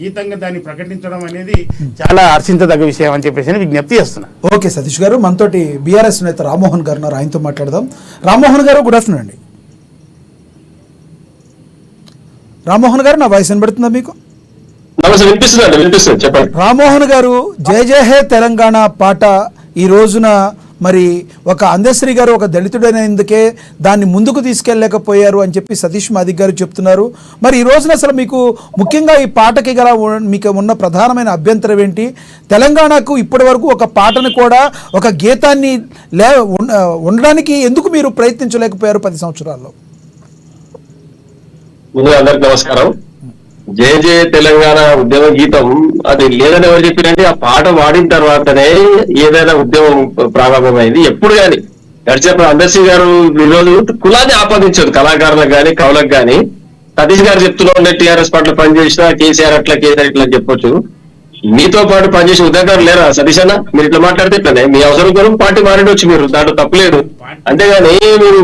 గీతంగా దాన్ని ప్రకటించడం అనేది చాలా హర్షించదగ్గ విషయం అని చెప్పేసి విజ్ఞప్తి చేస్తున్నా. ఓకే సతీష్ గారు, మనతోటి బీఆర్ఎస్ నేత రామ్మోహన్ గారు ఉన్నారు, ఆయనతో మాట్లాడదాం. రామ్మోహన్ గారు, గుడ్ ఆఫ్టర్నూన్ అండి. రామ్మోహన్ గారు, నా వాయిస్ వినబడుతుందా మీకు? రామ్మోహన్ గారు, జయ జయ హే తెలంగాణ పాట ఈ రోజున మరి ఒక అందశ్రీ గారు ఒక దళితుడైనందుకే దాన్ని ముందుకు తీసుకెళ్ళలేకపోయారు అని చెప్పి సతీష్ మాదిక్ గారు చెప్తున్నారు. మరి ఈ రోజున అసలు మీకు ముఖ్యంగా ఈ పాటకి గల మీకు ఉన్న ప్రధానమైన అభ్యంతరం ఏంటి? తెలంగాణకు ఇప్పటి వరకు ఒక పాటను కూడా ఒక గీతాన్ని ఉండడానికి ఎందుకు మీరు ప్రయత్నించలేకపోయారు 10 సంవత్సరాల్లో? ముందు అందరికి నమస్కారం. జయ జయ తెలంగాణ ఉద్యమ గీతం అది లేదని ఎవరు చెప్పారంటే ఆ పాట వాడిన తర్వాతనే ఏదైనా ఉద్యమం ప్రారంభమైంది. ఎప్పుడు కానీ గడిచినప్పుడు అందశ్రీ గారు ఈరోజు కులాన్ని ఆపాదించదు కళాకారులకు కానీ కవులకు కానీ. సతీష్ గారు చెప్తూనే ఉండే టీఆర్ఎస్ పార్టీలో పనిచేసిన కేసీఆర్ అట్లా కేసీఆర్ ఇట్లా చెప్పొచ్చు. మీతో పాటు పనిచేసిన ఉద్యోగాలు లేరా సతీష్ అన్న? మీరు ఇట్లా మాట్లాడితే ఇట్లానే మీ అవసరం కొరకు పార్టీ మారేడొచ్చు, మీరు దాంట్లో తప్పలేదు. అంతేగాని మీరు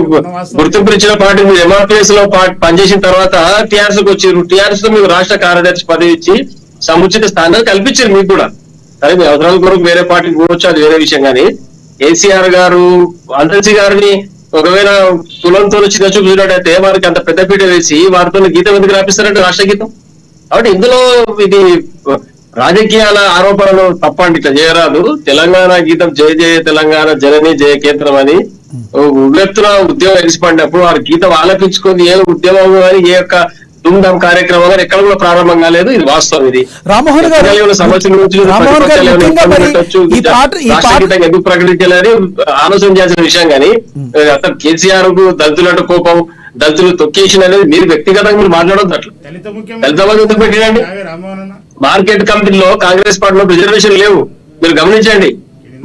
గుర్తింపు ఇచ్చిన పార్టీ మీరు ఎంఆర్పీఎస్ లో పనిచేసిన తర్వాత టీఆర్ఎస్ కి వచ్చారు. టీఆర్ఎస్ లో మీకు రాష్ట్ర కార్యదర్శి పదవి ఇచ్చి సముచిత స్థానాన్ని కల్పించారు మీకు కూడా. సరే మీ అవసరాల కొరకు వేరే పార్టీకి పోవచ్చు, అది వేరే విషయం. కానీ కేసీఆర్ గారు అందశ్రీ గారిని ఒకవేళ కులంతో చిన్న చూపు చూసినట్టయితే వారికి అంత పెద్దపీట వేసి వారితో గీతం ఎందుకు రాపిస్తారంటే రాష్ట్ర గీతం. కాబట్టి ఇందులో ఇది రాజకీయాల ఆరోపణలు తప్పండి, ఇట్లా చేయరాదు. తెలంగాణ గీతం జయ జయ తెలంగాణ జనని జయ కేంద్రం అని ఉవ్వెత్తున ఉద్యమం ఎగిసిపడినప్పుడు వారి గీతం ఆలపించుకొని ఏ ఉద్యమం కానీ ఏ యొక్క ధూమ్ధామ్ కార్యక్రమం కానీ ఎక్కడ కూడా ప్రారంభం కాలేదు. ఇది వాస్తవం. ఇది రామ్మోహన్ గారు ఎందుకు ప్రకటించాలని ఆలోచన చేసిన విషయం. కానీ అతను కేసీఆర్ కు దళితులంటే కోపం, దళితులు తొక్కేసిన అనేది మీరు వ్యక్తిగతంగా మీరు మాట్లాడొద్దు. అట్లా దళిత మంది ఎందుకు పెట్టినండి? మార్కెట్ కమిటీలో కాంగ్రెస్ పార్టీలో రిజర్వేషన్ లేవు, మీరు గమనించండి.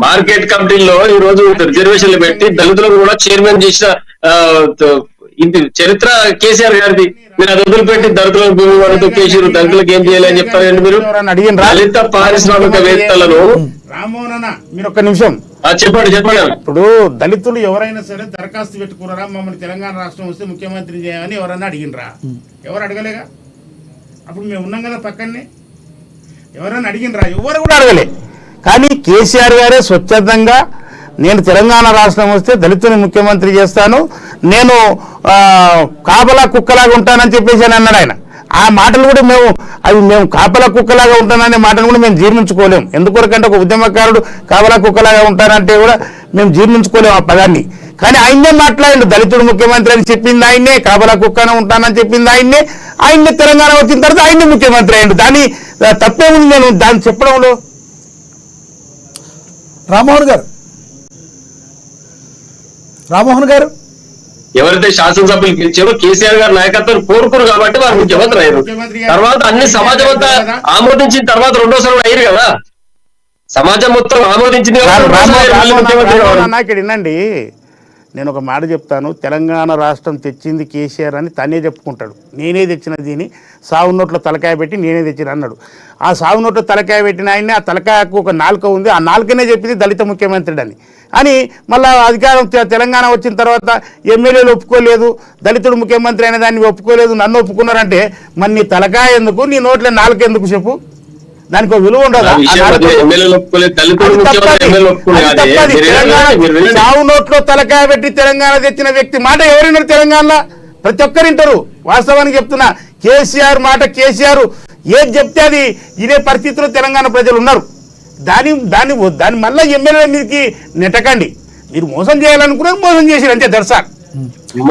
మార్కెట్ కమిటీలో ఈ రోజు రిజర్వేషన్లు పెట్టి దళితులను కూడా చైర్మన్ చేసిన ఇది చరిత్ర కేసీఆర్ గారిది. మీరు అది వదిలిపెట్టి దళితులకు భూమి వాళ్ళు తొక్కేసారు, దళితులకు ఏం చేయాలని చెప్తారండి మీరు? దళిత పారిశ్రామికవేత్తలను రామ్మోహన్ మీరు ఒక్క నిమిషం చెప్పండి. ఇప్పుడు దళితులు ఎవరైనా సరే దరఖాస్తు పెట్టుకున్నారా మమ్మల్ని తెలంగాణ రాష్ట్రం వస్తే ముఖ్యమంత్రి చేయమని ఎవరన్నా అడిగినరా? ఎవరు అడగలేగా. అప్పుడు మేము ఉన్నాం కదా పక్కనే. ఎవరైనా అడిగినరా? ఎవరు కూడా అడగలే. కానీ కేసీఆర్ గారే స్వచ్ఛందంగా నేను తెలంగాణ రాష్ట్రం వస్తే దళితుని ముఖ్యమంత్రి చేస్తాను, నేను కాపలా కుక్కలాగా ఉంటానని చెప్పేసి అని అన్నాడు ఆయన. ఆ మాటలు కూడా మేము కాపలా కుక్కలాగా ఉంటాననే మాటను కూడా మేము జీర్ణించుకోలేము. ఎందుకొరకంటే ఒక ఉద్యమకారుడు కాపలా కుక్కలాగా ఉంటానంటే కూడా మేము జీర్ణించుకోలేము ఆ పదాన్ని. కానీ ఆయన్నే మాట్లాడిండు, దళితుడు ముఖ్యమంత్రి అని చెప్పింది ఆయన్నే, కాపలా కుక్కనే ఉంటానని చెప్పింది ఆయన్నే తెలంగాణ వచ్చిన తర్వాత ఆయన్నే ముఖ్యమంత్రి అయ్యిండు. దాని తప్పేముంది నేను దాన్ని చెప్పడంలో? రామ్మోహన్ గారు ఎవరైతే శాసనసభ్యులు గెలిచారో కేసీఆర్ గారి నాయకత్వం కోరుకోరు కాబట్టి వారు ముఖ్యమంత్రి అయ్యారు. తర్వాత అన్ని సమాజం అంతా ఆమోదించిన తర్వాత రెండోసారి అయ్యారు కదా. సమాజం మొత్తం ఆమోదించింది. ఇక్కడ వినండి, నేను ఒక మాట చెప్తాను. తెలంగాణ రాష్ట్రం తెచ్చింది కేసీఆర్ అని తనే చెప్పుకుంటాడు. నేనే తెచ్చిన దీన్ని సాగు నోట్లో తలకాయ పెట్టి నేనే తెచ్చిన అన్నాడు. ఆ సాగు నోట్లో తలకాయ పెట్టిన ఆయన్ని, ఆ తలకాయకు ఒక నాలుక ఉంది, ఆ నాలుకనే చెప్పింది దళిత ముఖ్యమంత్రి అని మళ్ళా అధికారం తెలంగాణ వచ్చిన తర్వాత ఎమ్మెల్యేలు ఒప్పుకోలేదు, దళితుడు ముఖ్యమంత్రి అనే దాన్ని ఒప్పుకోలేదు, నన్ను ఒప్పుకున్నారంటే మరి నీ తలకాయ ఎందుకు, నీ నోట్ల నాలుక ఎందుకు చెప్పు? దానికి విలువ ఉండదు. సాగు నోట్లో తలకాయ పెట్టి తెలంగాణ తెచ్చిన వ్యక్తి మాట ఎవరినారు తెలంగాణలో? ప్రతి ఒక్కరింటారు. వాస్తవానికి చెప్తున్నా, కేసీఆర్ మాట కేసీఆర్ ఏది చెప్తే అది ఇదే పరిస్థితిలో తెలంగాణ ప్రజలు ఉన్నారు. దాన్ని మళ్ళీ ఎమ్మెల్యే మీదకి నెట్టకండి. మీరు మోసం చేయాలనుకున్నారు, మోసం చేసారు అంతే. దర్శక్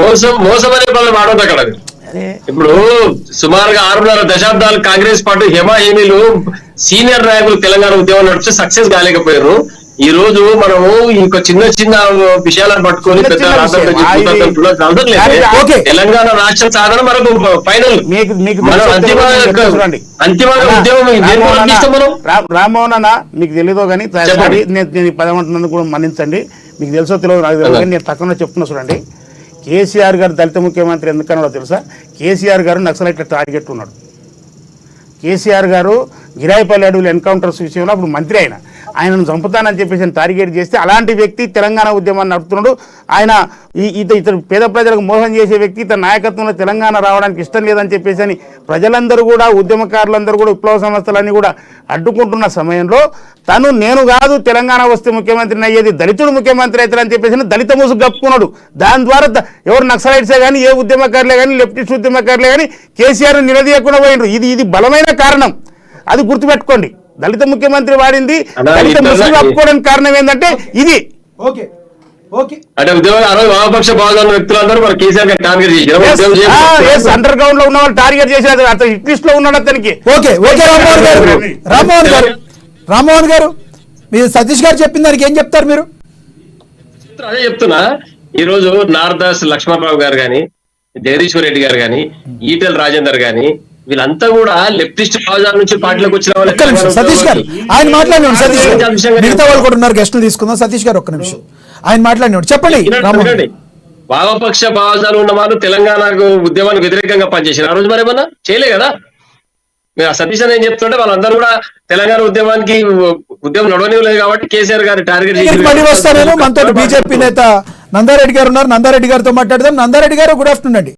మోసం అనే పనులు వాడదు అక్కడ. ఇప్పుడు సుమారుగా 6.5 దశాబ్దాలు కాంగ్రెస్ పార్టీ హేమాహేమీలు సీనియర్ నాయకులు తెలంగాణ ఉద్యమం నడిచి సక్సెస్ కాలేకపోయారు. ఈ రోజు మనము ఇంకో చిన్న చిన్న విషయాలను పట్టుకొని పెద్ద తెలంగాణ రాష్ట్ర సాధన మనకు ఫైనల్ రామ్మోహన్ అన్న, మీకు తెలీదో కానీ నేను పదమంటున్నందుకు కూడా మన్నించండి. మీకు తెలుసో తెలియదు నాకు తెలియదు, నేను తక్కువ చెప్తున్నా. చూడండి, కేసీఆర్ గారు దళిత ముఖ్యమంత్రి ఎందుకన్నాడో తెలుసా? కేసీఆర్ గారు నక్సలైట్ల టార్గెట్ ఉన్నాడు. కేసీఆర్ గారు గిరాయిపల్లి అడవులు ఎన్కౌంటర్స్ విషయంలో అప్పుడు మంత్రి అయిన ఆయనను చంపుతానని చెప్పేసి టార్గెట్ చేస్తే అలాంటి వ్యక్తి తెలంగాణ ఉద్యమాన్ని నడుపుతున్నాడు. ఆయన ఇతను పేద ప్రజలకు మోసం చేసే వ్యక్తి ఇతని నాయకత్వంలో తెలంగాణ రావడానికి ఇష్టం లేదని చెప్పేసి అని ప్రజలందరూ కూడా ఉద్యమకారులందరూ కూడా విప్లవ సంస్థలన్నీ కూడా అడ్డుకుంటున్న సమయంలో నేను కాదు తెలంగాణ వస్తే ముఖ్యమంత్రిని అయ్యేది, దళితుడు ముఖ్యమంత్రి అవుతారని చెప్పేసి దళిత ముసుగు కప్పుకున్నాడు. దాని ద్వారా ఎవరు నక్సలైట్సే కానీ ఏ ఉద్యమకారులే కానీ లెఫ్టిస్ట్ ఉద్యమకారులే కానీ కేసీఆర్ నిలదీయకుండా పోయినరు. ఇది బలమైన కారణం, అది గుర్తుపెట్టుకోండి. దళిత ముఖ్యమంత్రి వాడింది దళిత ముసుగు కప్పుకోవడానికి కారణం ఏంటంటే ఇది. ఓకే ఓకే అంటే ఉద్యోగం వామపక్ష భాగాల వ్యక్తులందరూ మన కేసీఆర్ గారు టార్గెట్ చేశారు. అండర్ గ్రౌండ్ లో ఉన్న వాళ్ళు టార్గెట్ చేశారు. అతను హిట్ లిస్ట్ లో ఉన్నాడు అతనికి. ఓకే ఓకే రామ్మోహన్ గారు మీరు సతీష్ గారు చెప్పిన దానికి ఏం చెప్తారు మీరు? అదే చెప్తున్నా, ఈ రోజు నారదాస్ లక్ష్మణరావు గారు గాని, జగదీశ్వర్ రెడ్డి గారు గాని, ఈటెల రాజేందర్ గాని వీళ్ళంతా కూడా లెఫ్టిస్ట్ భాగాల నుంచి పార్టీలోకి వచ్చిన వాళ్ళు. సతీష్ గారు ఆయన మాట్లాడినాడు. సతీష్ గారు మిగతా వాళ్ళు కూడా ఉన్నారు, గెస్టులు తీసుకుందాం. సతీష్ గారు ఒక్క నిమిషం ఆయన మాట్లాడినాడు, చెప్పండి. వామపక్ష భావాలు ఉన్న వాళ్ళు తెలంగాణకు ఉద్యమానికి వ్యతిరేకంగా పనిచేసారు. ఆ రోజు మరి ఏమన్నా చేయలే కదా. మీరు ఆ సతీష్ అని ఏం చెప్తుంటే వాళ్ళందరూ కూడా తెలంగాణ ఉద్యమం నడవనివ్వలేదు కాబట్టి కేసీఆర్ గారు టార్గెట్ చేసి మళ్ళీ వస్తాను. మనతో బీజేపీ నేత నందారెడ్డి గారు ఉన్నారు, నందారెడ్డి గారితో మాట్లాడదాం. నందారెడ్డి గారు గుడ్ ఆఫ్టర్నూన్ అండి.